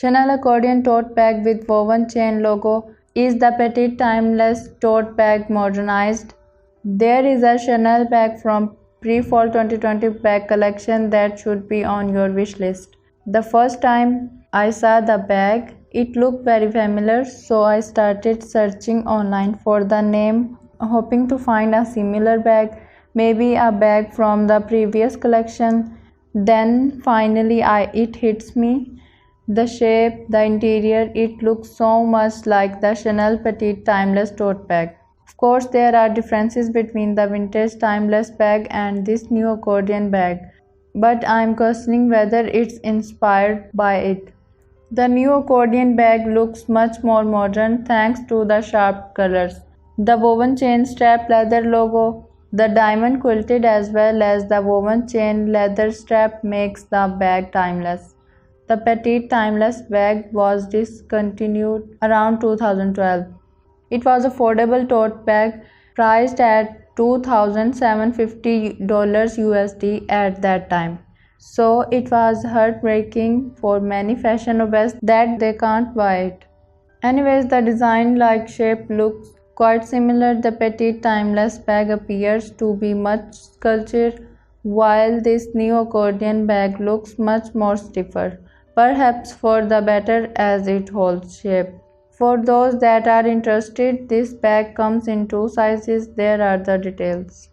Chanel Accordion tote bag with woven chain logo. Is the Petite timeless tote bag modernized? There is a Chanel bag from pre-fall 2020 bag collection that should be on your wish list. The first time I saw the bag, it looked very familiar, so I started searching online for the name, hoping to find a similar bag, maybe a bag from the previous collection. Then finally it hits me. The shape, the interior, it looks so much like the Chanel Petite timeless tote bag. Of course, there are differences between the vintage timeless bag and this new accordion bag, but I'm questioning whether it's inspired by it. The new accordion bag looks much more modern thanks to the sharp colors, the woven chain strap leather logo, the diamond quilted as well as the woven chain leather strap makes the bag timeless. The Petite timeless bag was discontinued around 2012. It was affordable tote bag priced at $2,750 USD at that time. So it was heartbreaking for many fashion obsessed that they can't buy it. Anyways, the design like shape looks quite similar. The Petite timeless bag appears to be much sculptured, while this new accordion bag looks much more stiffer, perhaps for the better as it holds shape. For those that are interested, this bag comes in two sizes. There are the details.